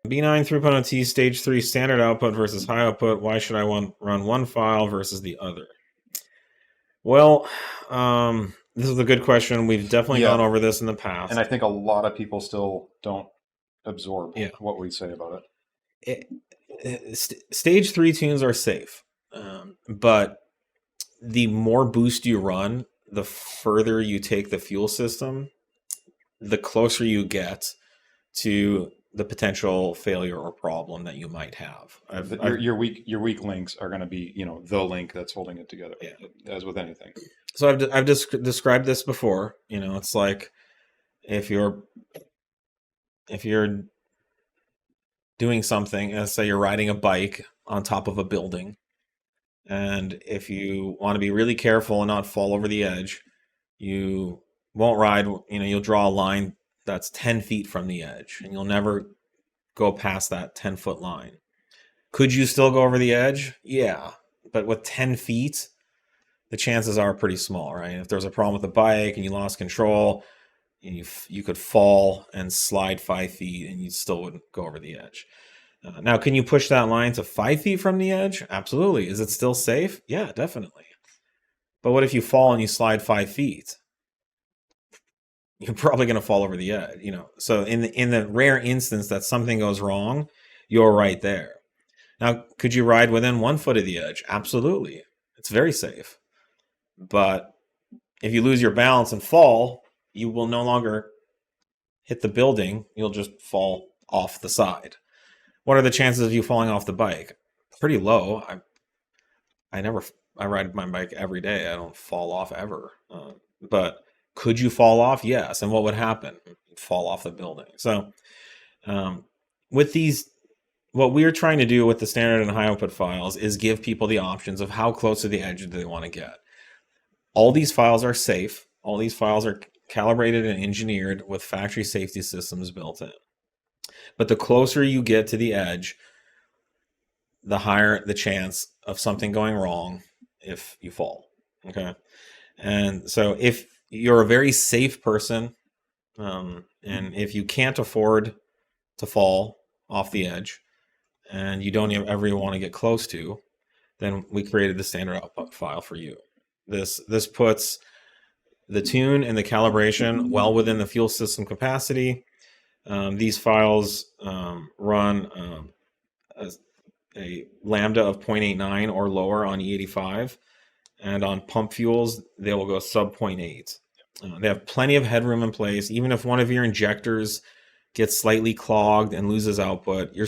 B9 3.0T stage 3 standard output versus high output. Why should I run one file versus the other? Well, this is a good question. We've definitely gone over this in the past. And I think a lot of people still don't absorb what we say about it. Stage 3 tunes are safe, but the more boost you run, the further you take the fuel system, the closer you get to the potential failure or problem that you might have. Your weak links are going to be, the link that's holding it together, as with anything. So I've described this before. It's like if you're doing something, let's say you're riding a bike on top of a building, and if you want to be really careful and not fall over the edge, you won't ride, you'll draw a line that's 10 feet from the edge, and you'll never go past that 10-foot line. Could you still go over the edge? Yeah, but with 10 feet, the chances are pretty small, right? If there's a problem with the bike and you lost control, you could fall and slide 5 feet and you still wouldn't go over the edge. Now, can you push that line to 5 feet from the edge? Absolutely. Is it still safe? Yeah, definitely. But what if you fall and you slide 5 feet? You're probably going to fall over the edge, So in the rare instance that something goes wrong, you're right there. Now, could you ride within 1 foot of the edge? Absolutely. It's very safe. But if you lose your balance and fall, you will no longer hit the building. You'll just fall off the side. What are the chances of you falling off the bike? Pretty low. I ride my bike every day. I don't fall off ever. But could you fall off? Yes. And what would happen? You'd fall off the building. So with these, what we're trying to do with the standard and high output files is give people the options of how close to the edge do they want to get. All these files are safe. All these files are calibrated and engineered with factory safety systems built in. But the closer you get to the edge, the higher the chance of something going wrong if you fall. Okay. And so if you're a very safe person, and if you can't afford to fall off the edge and you don't ever want to get close to, then we created the standard output file for you. This puts the tune and the calibration well within the fuel system capacity. These files run a lambda of 0.89 or lower on E85, and on pump fuels, they will go sub 0.8. They have plenty of headroom in place. Even if one of your injectors gets slightly clogged and loses output, you're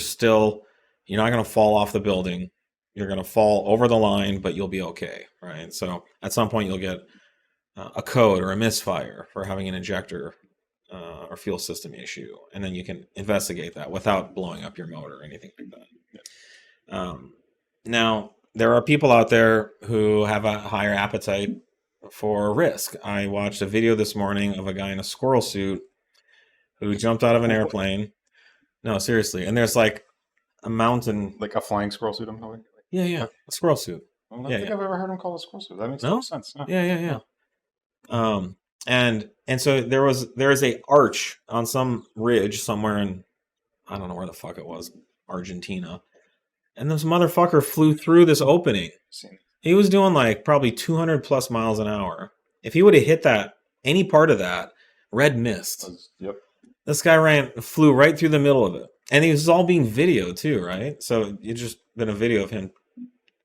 not going to fall off the building. You're going to fall over the line, but you'll be okay, right? So at some point, you'll get a code or a misfire for having an injector or fuel system issue, and then you can investigate that without blowing up your motor or anything like that. Now, there are people out there who have a higher appetite for risk. I watched a video this morning of a guy in a squirrel suit who jumped out of an airplane. No, seriously. And there's like a mountain. Like a flying squirrel suit, I'm knowing? Yeah. A squirrel suit. I don't think I've ever heard him called a squirrel suit. That makes no sense. Huh? Yeah. And so there is a arch on some ridge somewhere in, I don't know where the fuck it was, Argentina. And this motherfucker flew through this opening. He was doing like probably 200 plus miles an hour. If he would have hit any part of that, red mist. Yep. This guy flew right through the middle of it. And he was all being videoed too, right? So it's just been a video of him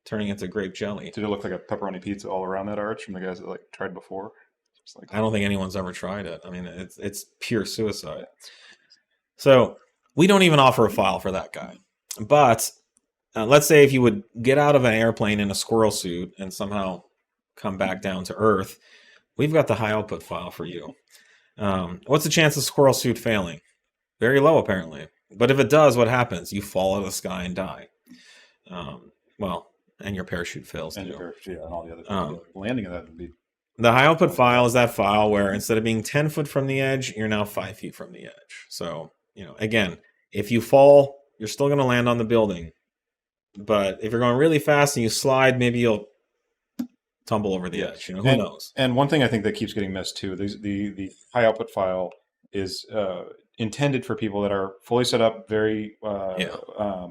turning into grape jelly. Did it look like a pepperoni pizza all around that arch from the guys that tried before? I don't think anyone's ever tried it. I mean, it's pure suicide. So we don't even offer a file for that guy. But let's say if you would get out of an airplane in a squirrel suit and somehow come back down to Earth, we've got the high output file for you. What's the chance of squirrel suit failing? Very low, apparently. But if it does, what happens? You fall out of the sky and die. And your parachute fails. And your parachute, and all the other things. Landing of that would be... The high output file is that file where instead of being 10 foot from the edge, you're now 5 feet from the edge. So, again, if you fall, you're still going to land on the building. But if you're going really fast and you slide, maybe you'll tumble over the edge. Who knows? And one thing I think that keeps getting missed too, the high output file is intended for people that are fully set up, very Yeah.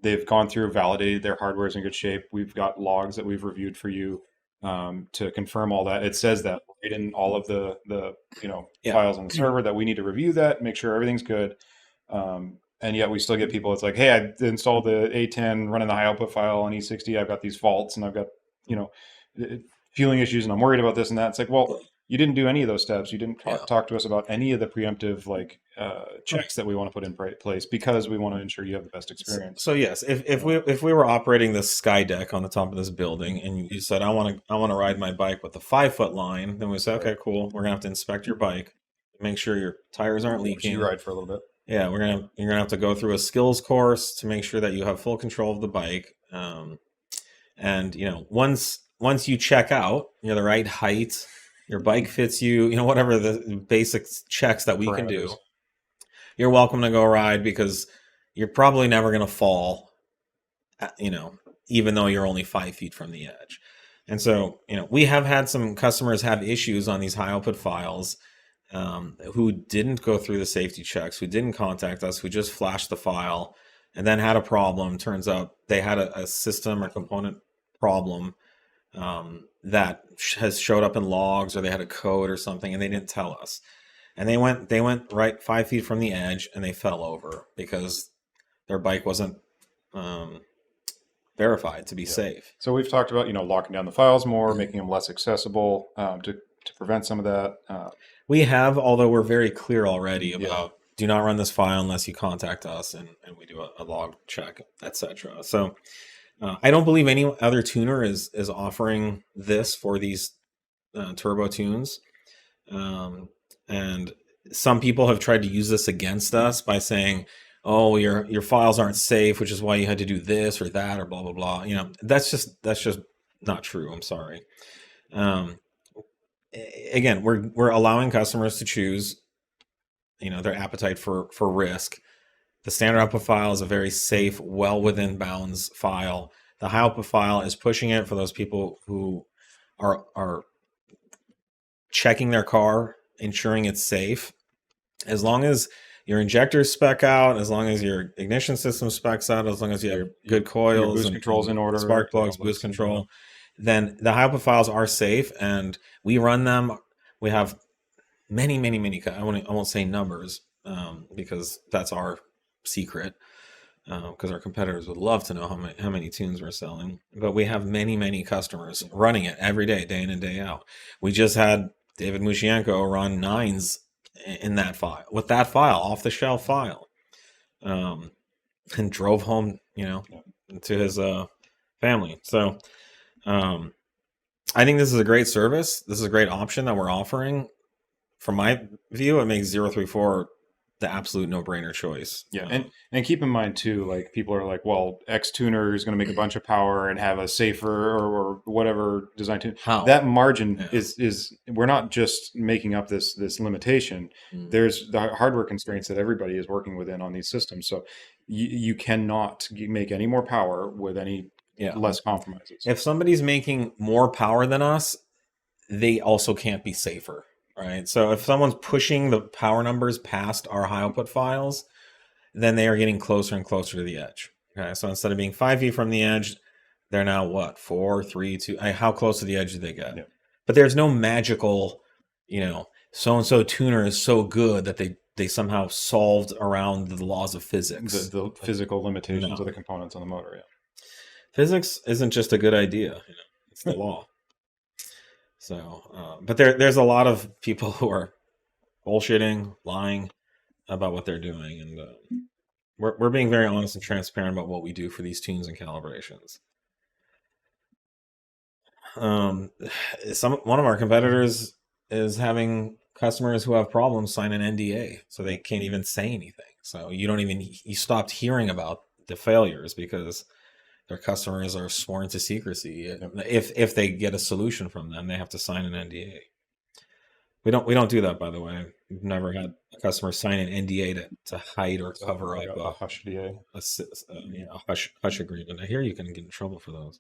they've gone through, validated their hardware is in good shape. We've got logs that we've reviewed for you to confirm all that. It says that right in all of the Yeah. files on the server that we need to review that, make sure everything's good. And yet we still get people. It's like, hey, I installed the A10, running the high output file on E60. I've got these faults, and I've got fueling issues, and I'm worried about this and that. It's like, well, you didn't do any of those steps. You didn't Yeah. talk to us about any of the preemptive checks that we want to put in place because we want to ensure you have the best experience. So yes, if we were operating this sky deck on the top of this building, and you said I want to ride my bike with the 5 foot line, then we say, okay, cool. We're gonna have to inspect your bike, make sure your tires aren't leaking. You ride for a little bit. Yeah, you're gonna have to go through a skills course to make sure that you have full control of the bike. And once you check out, you're the right height, your bike fits you, whatever the basic checks that we can do, you're welcome to go ride, because you're probably never gonna fall, even though you're only 5 feet from the edge. And so, we have had some customers have issues on these high output files, who didn't go through the safety checks, who didn't contact us, who just flashed the file and then had a problem. Turns out they had a system or component problem that has showed up in logs, or they had a code or something, and they didn't tell us. And they went right 5 feet from the edge, and they fell over because their bike wasn't verified to be safe. So we've talked about locking down the files more, making them less accessible to prevent some of that. We have, although we're very clear already about do not run this file unless you contact us, and we do a log check, etc. So I don't believe any other tuner is offering this for these turbo tunes. And some people have tried to use this against us by saying, oh, your files aren't safe, which is why you had to do this or that or blah blah blah. That's just not true. I'm sorry. Again, we're allowing customers to choose, their appetite for risk. The standard output file is a very safe, well within bounds file. The high output file is pushing it for those people who are checking their car, ensuring it's safe. As long as your injectors spec out, as long as your ignition system specs out, as long as you have good coils, your boost controls in order, spark plugs, boost control, then the high output files are safe, and we run them. We have many. I won't say numbers because that's our secret. Because our competitors would love to know how many tunes we're selling, but we have many customers running it every day, day in and day out. We just had David Mushienko run 9s in that file, with that file, off the shelf file, and drove home, to his family. So I think this is a great service. This is a great option that we're offering. From my view, it makes 034 the absolute no-brainer choice. Yeah, and keep in mind too, like, people are like, well, X tuner is going to make a bunch of power and have a safer or whatever design tune. How? That margin is we're not just making up this limitation. There's the hardware constraints that everybody is working within on these systems. So you cannot make any more power with any less compromises. If somebody's making more power than us, they also can't be safer. Right. So if someone's pushing the power numbers past our high output files, then they are getting closer and closer to the edge. Okay. So instead of being 5 feet from the edge, they're now what? 4, 3, 2. How close to the edge do they get? Yeah. But there's no magical, so-and-so tuner is so good that they somehow solved around the laws of physics. The physical limitations of the components on the motor. Yeah. Physics isn't just a good idea. It's the law. So, but there's a lot of people who are bullshitting, lying about what they're doing, and we're being very honest and transparent about what we do for these tunes and calibrations. One of our competitors is having customers who have problems sign an NDA, so they can't even say anything. So you stopped hearing about the failures because their customers are sworn to secrecy. If they get a solution from them, they have to sign an NDA. We don't do that, by the way. We've never had a customer sign an NDA to hide or cover up a hush NDA, a hush agreement. I hear you can get in trouble for those.